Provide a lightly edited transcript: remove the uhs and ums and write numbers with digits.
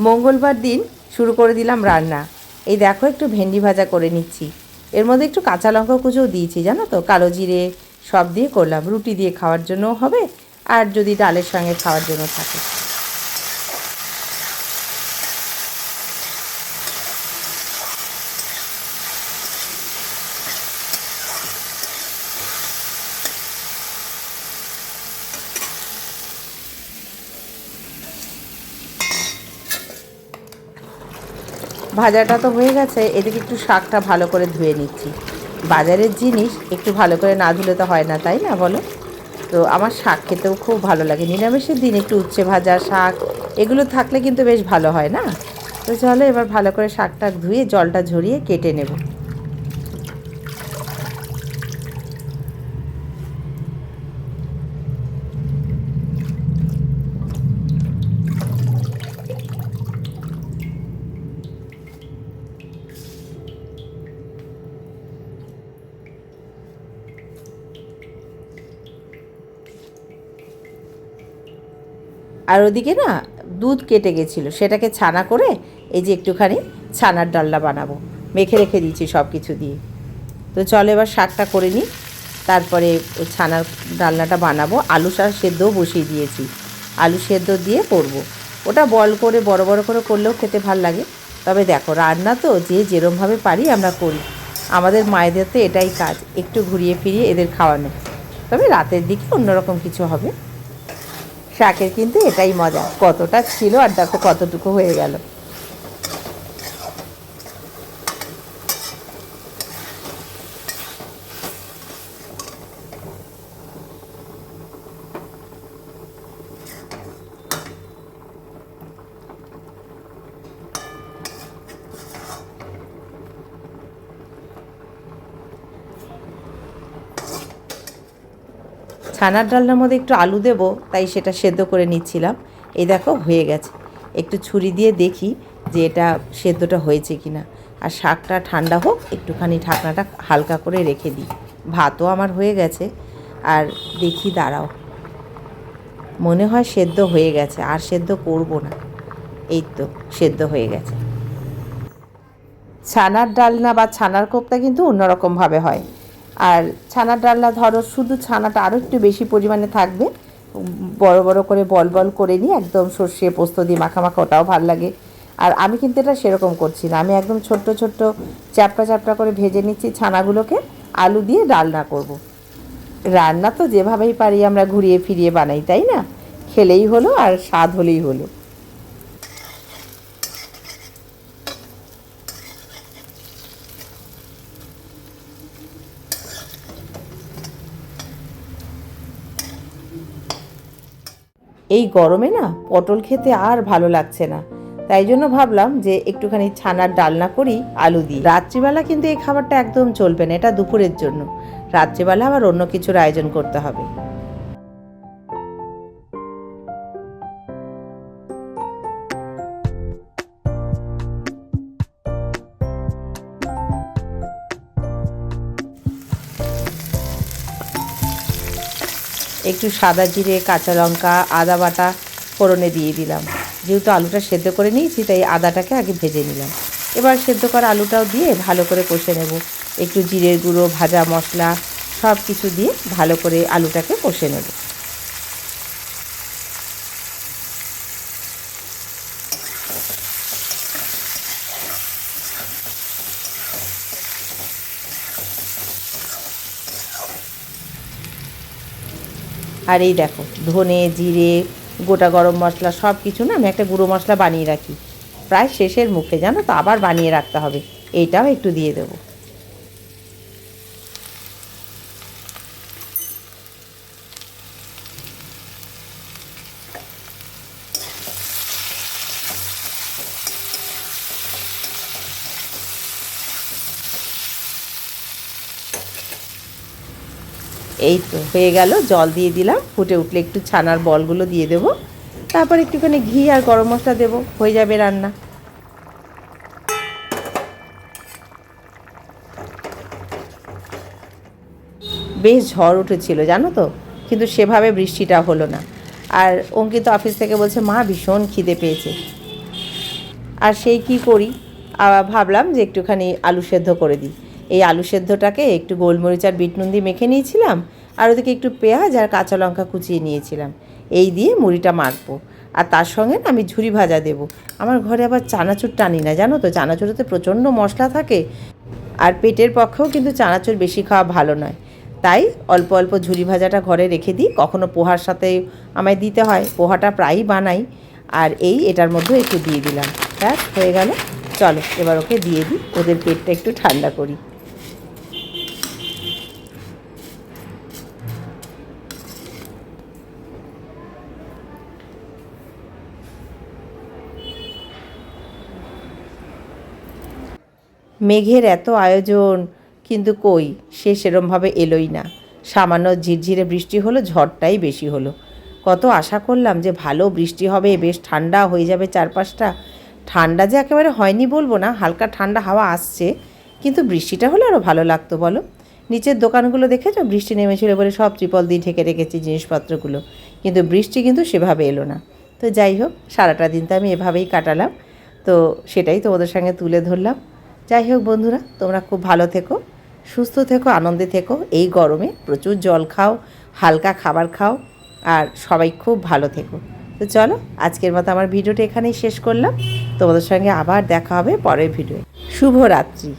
মঙ্গলবার দিন শুরু করে দিলাম রান্না। এই দেখো একটু ভেন্ডি ভাজা করে নিচ্ছি। এর মধ্যে একটু কাঁচা লঙ্কা কুচোও দিয়েছি জানো তো, কালো জিরে সব দিয়ে করলাম। রুটি দিয়ে খাওয়ার জন্যও হবে, আর যদি ডালের সঙ্গে খাওয়ার জন্য থাকে। ভাজাটা তো হয়ে গেছে, এদিকে একটু শাকটা ভালো করে ধুয়ে নিচ্ছি। বাজারের জিনিস একটু ভালো করে না ধুলে তো হয় না, তাই না বলো? তো আমার শাক খেতেও খুব ভালো লাগে। নিরামিষের দিন একটু উচ্ছে ভাজা, শাক এগুলো থাকলে কিন্তু বেশ ভালো হয় না? তো চলো এবার ভালো করে শাকটা ধুয়ে জলটা ঝরিয়ে কেটে নেব। আর ওদিকে না দুধ কেটে গেছিলো, সেটাকে ছানা করে এই যে একটুখানি ছানার ডালনা বানাবো, মেখে রেখে দিয়েছি সব কিছু দিয়ে। তো চলো এবার শাকটা করে নিই, তারপরে ওই ছানার ডালনাটা বানাবো। আলু শাক সেদ্ধও বসিয়ে দিয়েছি, আলু সেদ্ধ দিয়ে করব। ওটা বল করে বড় বড় করে করলেও খেতে ভাল লাগে। তবে দেখো রান্না তো যে যেরমভাবে পারি আমরা করি, আমাদের মায়েদের তো এটাই কাজ, একটু ঘুরিয়ে ফিরিয়ে এদের খাওয়ানো। তবে রাতের দিকে অন্যরকম কিছু হবে। শাকের কিন্তু এটাই মজা, কতটা ছিল আর দেখো কতটুকু হয়ে গেল। ছানার ডালনার মধ্যে একটু আলু দেবো, তাই সেটা সেদ্ধ করে নিচ্ছিলাম। এই দেখো হয়ে গেছে। একটু ছুরি দিয়ে দেখি যে এটা সেদ্ধটা হয়েছে কি না। আর শাকটা ঠান্ডা হোক, একটুখানি ঢাকনাটা হালকা করে রেখে দিই। ভাতও আমার হয়ে গেছে। আর দেখি দাঁড়াও, মনে হয় সেদ্ধ হয়ে গেছে, আর সেদ্ধ করব না। এই তো সেদ্ধ হয়ে গেছে। ছানার ডালনা বা ছানার কোপ্তা কিন্তু অন্যরকমভাবে হয়। আর ছানার ডালনা ধরো শুধু ছানাটা আরও একটু বেশি পরিমাণে থাকবে, বড় বড় করে বল বল করে নিয়ে একদম সর্ষে পোস্ত দিয়ে মাখা মাখা, ওটাও ভালো লাগে। আর আমি কিন্তু এটা সেরকম করছি না, আমি একদম ছোট্ট ছোট্ট চ্যাপটা চ্যাপটা করে ভেজে নিচ্ছি ছানাগুলোকে, আলু দিয়ে ডালনা করব। রান্না তো যেভাবেই পারি আমরা ঘুরিয়ে ফিরিয়ে বানাই, তাই না? খেলেই হলো আর স্বাদ হলেই হলো। এই গরমে না পটল খেতে আর ভালো লাগছে না, তাই জন্য ভাবলাম যে একটুখানি ছানার ডালনা করি আলু দিয়ে। রাত্রিবেলা কিন্তু এই খাবারটা একদম চলবে না, এটা দুপুরের জন্য। রাত্রিবেলা আবার অন্য কিছুর আয়োজন করতে হবে। একটু সাদা জিরে, কাঁচা লঙ্কা, আদা বাটা ফোড়নে দিয়ে দিলাম। যেহেতু আলুটা সেদ্ধ করে নিয়েছি, তাই আদাটাকে আগে ভেজে নিলাম। এবার সেদ্ধ করা আলুটাও দিয়ে ভালো করে কষে নেব। একটু জিরের গুঁড়ো, ভাজা মশলা সব কিছু দিয়ে ভালো করে আলুটাকে কষে নেব। আর এই দেখো ধনে, জিরে, গোটা গরম মশলা সব কিছু না আমি একটা গুঁড়ো মশলা বানিয়ে রাখি, প্রায় শেষের মুখে জানো তো, আবার বানিয়ে রাখতে হবে। এইটাও একটু দিয়ে দেবো। এই তো হয়ে গেল, জল দিয়ে দিলাম, ফুটে উঠলে একটু ছানার বলগুলো দিয়ে দেবো, তারপর একটুখানি ঘি আর গরম মশলা দেবো, হয়ে যাবে রান্না। বেশ ঝড় উঠেছিল জানো তো, কিন্তু সেভাবে বৃষ্টিটা হলো না। আর অঙ্কিত অফিস থেকে বলছে মা ভীষণ খিদে পেয়েছে। আর সেই কি করি, ভাবলাম যে একটুখানি আলু সেদ্ধ করে দিই। এই আলু সেদ্ধটাকে একটু গোলমরিচ আর বিট নুন দিয়ে মেখে নিয়েছিলাম, আর ওদিকে একটু পেঁয়াজ আর কাঁচা লঙ্কা কুচিয়ে নিয়েছিলাম। এই দিয়ে মুড়িটা মাখবো, আর তার সঙ্গে না আমি ঝুরি ভাজা দেবো। আমার ঘরে আবার চানাচুর টানি না, জানো তো, চানাচুরেতে প্রচণ্ড মশলা থাকে, আর পেটের পক্ষেও কিন্তু চানাচুর বেশি খাওয়া ভালো নয়। তাই অল্প অল্প ঝুরি ভাজাটা ঘরে রেখে দিই, কখনো পোহার সাথে আমায় দিতে হয়, পোহাটা প্রায়ই বানাই। আর এটার মধ্যে একটু দিয়ে দিলাম, ব্যাস হয়ে গেল। চলো এবার ওকে দিয়ে দিই, ওদের পেটটা একটু ঠান্ডা করি। মেঘের এত আয়োজন, কিন্তু কই সে সেরমভাবে এলোই না। সামান্য ঝিরঝিরে বৃষ্টি হলো, ঝড়টাই বেশি হলো। কত আশা করলাম যে ভালো বৃষ্টি হবে, বেশ ঠান্ডা হয়ে যাবে চারপাশটা। ঠান্ডা যে একেবারে হয়নি বলবো না, হালকা ঠান্ডা হাওয়া আসছে, কিন্তু বৃষ্টিটা হলে আরও ভালো লাগতো বলো। নিচের দোকানগুলো দেখেছো, বৃষ্টি নেমেছিল বলে সব ত্রিপল দিয়ে ঢেকে রেখেছি জিনিসপত্রগুলো, কিন্তু বৃষ্টি কিন্তু সেভাবে এলো না। তো যাই হোক, সারাটা দিন তো আমি এভাবেই কাটালাম, তো সেটাই তোমাদের সঙ্গে তুলে ধরলাম। যাই হোক বন্ধুরা, তোমরা খুব ভালো থেকো, সুস্থ থেকো, আনন্দে থেকো। এই গরমে প্রচুর জল খাও, হালকা খাবার খাও, আর সবাই খুব ভালো থেকো। তো চলো, আজকের মতো আমার ভিডিওটা এখানেই শেষ করলাম। তোমাদের সঙ্গে আবার দেখা হবে পরের ভিডিওয়ে। শুভরাত্রি।